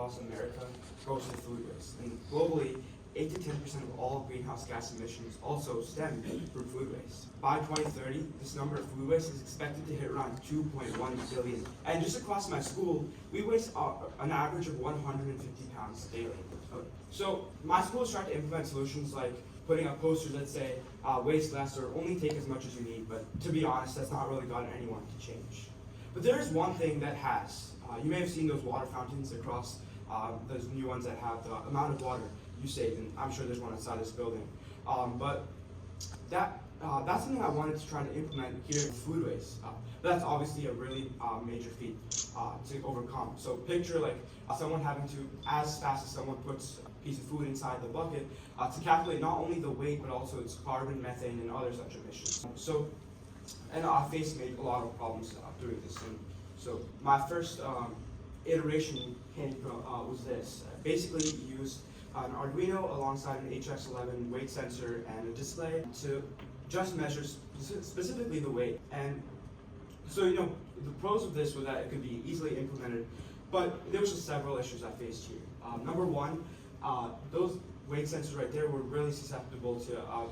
across America goes to food waste. And globally, 8 to 10% of all greenhouse gas emissions also stem from food waste. By 2030, this number of food waste is expected to hit around 2.1 billion. And just across my school, we waste an average of 150 pounds daily. So my school is trying to implement solutions like putting up posters that say waste less or only take as much as you need, but to be honest, that's not really gotten anyone to change. But there is one thing that has. You may have seen those water fountains across those new ones that have the amount of water you save, and I'm sure there's one inside this building. But that's something I wanted to try to implement here in food waste. But that's obviously a really major feat to overcome. So picture like someone having to, as fast as someone puts a piece of food inside the bucket, to calculate not only the weight but also its carbon, methane, and other such emissions. And our face made a lot of problems doing this. And so my first iteration was this. Basically, you use an Arduino alongside an HX11 weight sensor and a display to just measure specifically the weight. And so, the pros of this were that it could be easily implemented, but there was just several issues I faced here. Number one, those weight sensors right there were really susceptible to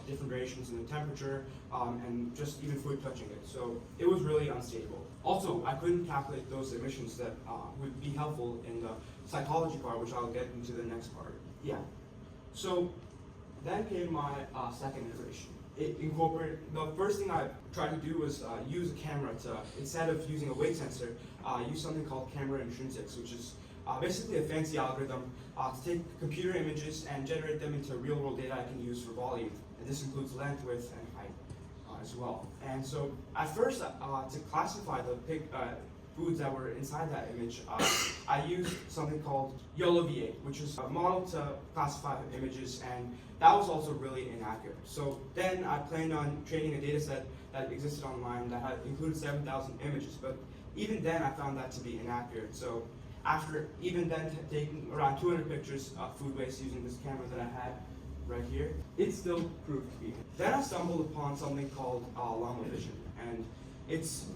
different variations in the temperature and just even food touching it. So it was really unstable. Also, I couldn't calculate those emissions that would be helpful in the psychology part, which I'll get into the next part. Yeah. So then came my second iteration. It incorporated, the first thing I tried to do was use a camera to, instead of using a weight sensor, use something called camera intrinsics, which is basically a fancy algorithm to take computer images and generate them into real-world data I can use for volume. And this includes length, width, and height as well. And so at first, to classify the foods that were inside that image, I used something called YOLO V8, which is a model to classify the images, and that was also really inaccurate. So then I planned on training a data set that existed online that had included 7,000 images, but even then I found that to be inaccurate. So after even then taking around 200 pictures of food waste using this camera that I had right here, it still proved to be. Then I stumbled upon something called Llama Vision, and it's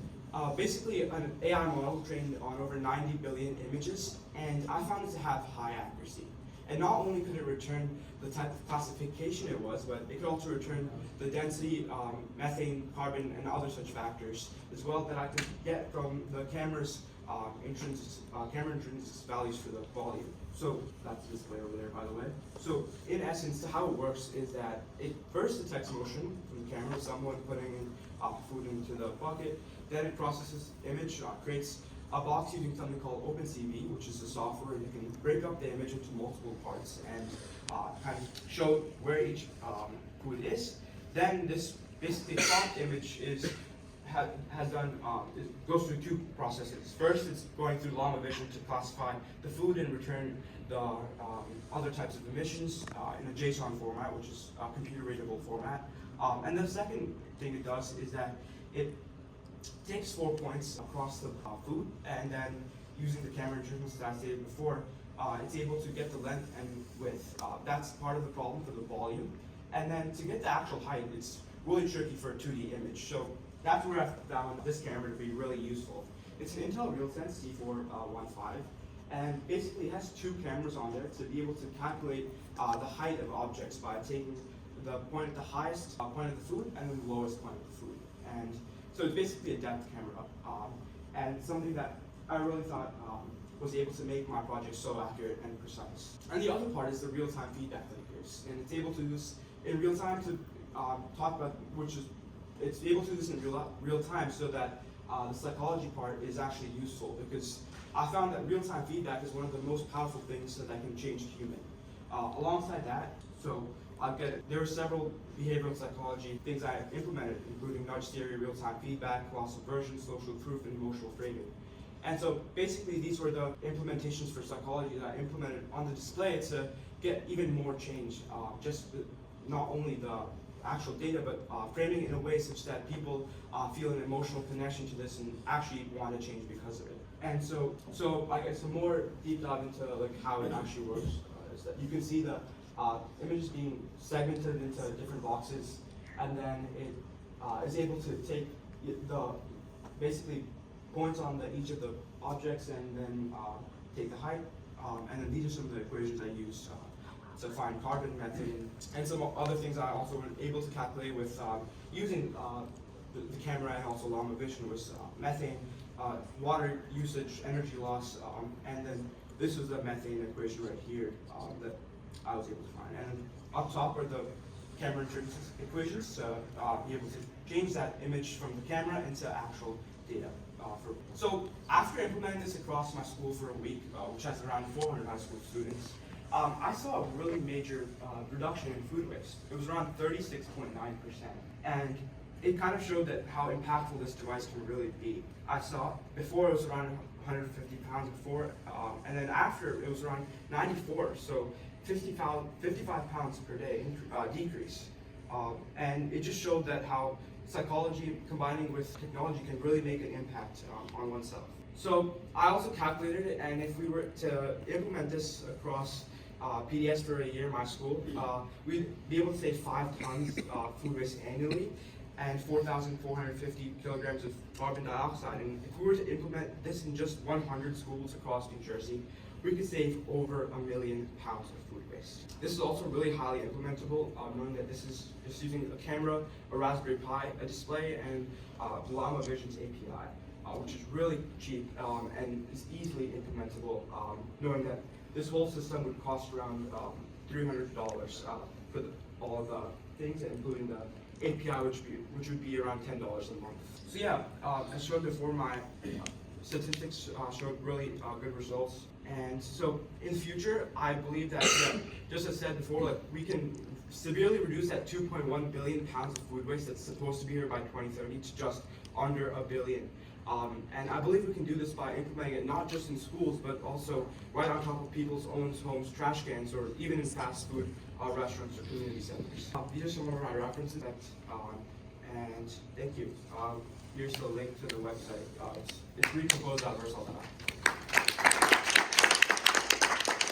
basically an AI model trained on over 90 billion images, and I found it to have high accuracy. And not only could it return the type of classification it was, but it could also return the density, methane, carbon, and other such factors as well that I could get from the camera's camera intrinsic values for the volume. So that's the display over there, by the way. So in essence, how it works is that it first detects motion from the camera, someone putting food into the bucket. Then it processes image, creates a box using something called OpenCV, which is a software that can break up the image into multiple parts and kind of show where each food is. Then this basically cropped image goes through two processes. First, it's going through Llama Vision to classify the food and return the other types of emissions in a JSON format, which is a computer readable format. And the second thing it does is that it takes 4 points across the food, and then using the camera intrinsics that I stated before, it's able to get the length and width. That's part of the problem for the volume. And then to get the actual height, it's really tricky for a 2D image. So that's where I found this camera to be really useful. It's an Intel RealSense C415, and basically it has two cameras on there to be able to calculate the height of objects by taking the point at the highest point of the food and then the lowest point of the food. And so it's basically a depth camera, and something that I really thought was able to make my project so accurate and precise. And the other part is the real-time feedback that it gives, and it's able to do this in real time to talk about, it's able to do this in real time so that the psychology part is actually useful, because I found that real-time feedback is one of the most powerful things that can change a human. Alongside that, there were several behavioral psychology things I implemented, including nudge theory, real-time feedback, loss aversion, social proof, and emotional framing. And so basically these were the implementations for psychology that I implemented on the display to get even more change, not only the actual data, but framing it in a way such that people feel an emotional connection to this and actually want to change because of it. And so I guess a more deep dive into how it actually works is that you can see the images being segmented into different boxes, and then it is able to take the basically points on each of the objects and then take the height And then these are some of the equations I used to find carbon, methane, and some other things I also were able to calculate with using the camera and also Llama Vision was methane, water usage, energy loss, and then this was the methane equation right here that I was able to find. And then up top are the camera intrinsic equations to be able to change that image from the camera into actual data. So after implementing this across my school for a week, which has around 400 high school students, I saw a really major reduction in food waste. It was around 36.9%. And it kind of showed that how impactful this device can really be. I saw before it was around 150 pounds before, and then after it was around 94, so 55 pounds per day decrease. And it just showed that how psychology combining with technology can really make an impact on oneself. So I also calculated it, and if we were to implement this across PDS for a year in my school, we'd be able to save 5 tons food waste annually and 4,450 kilograms of carbon dioxide. And if we were to implement this in just 100 schools across New Jersey, we could save over 1 million pounds of food waste. This is also really highly implementable, knowing that this is just using a camera, a Raspberry Pi, a display, and the Llama Vision's API, which is really cheap and is easily implementable, knowing that this whole system would cost around $300 for all of the things, including the API, which would be around $10 a month. So yeah, as shown before, my statistics showed really good results. And so in the future, I believe that, just as said before, like we can severely reduce that 2.1 billion pounds of food waste that's supposed to be here by 2030 to just under 1 billion. And I believe we can do this by implementing it not just in schools, but also right on top of people's own homes, trash cans, or even in fast food restaurants or community centers. These are some of my references, and thank you. Here's the link to the website. It's recompose.versal.com.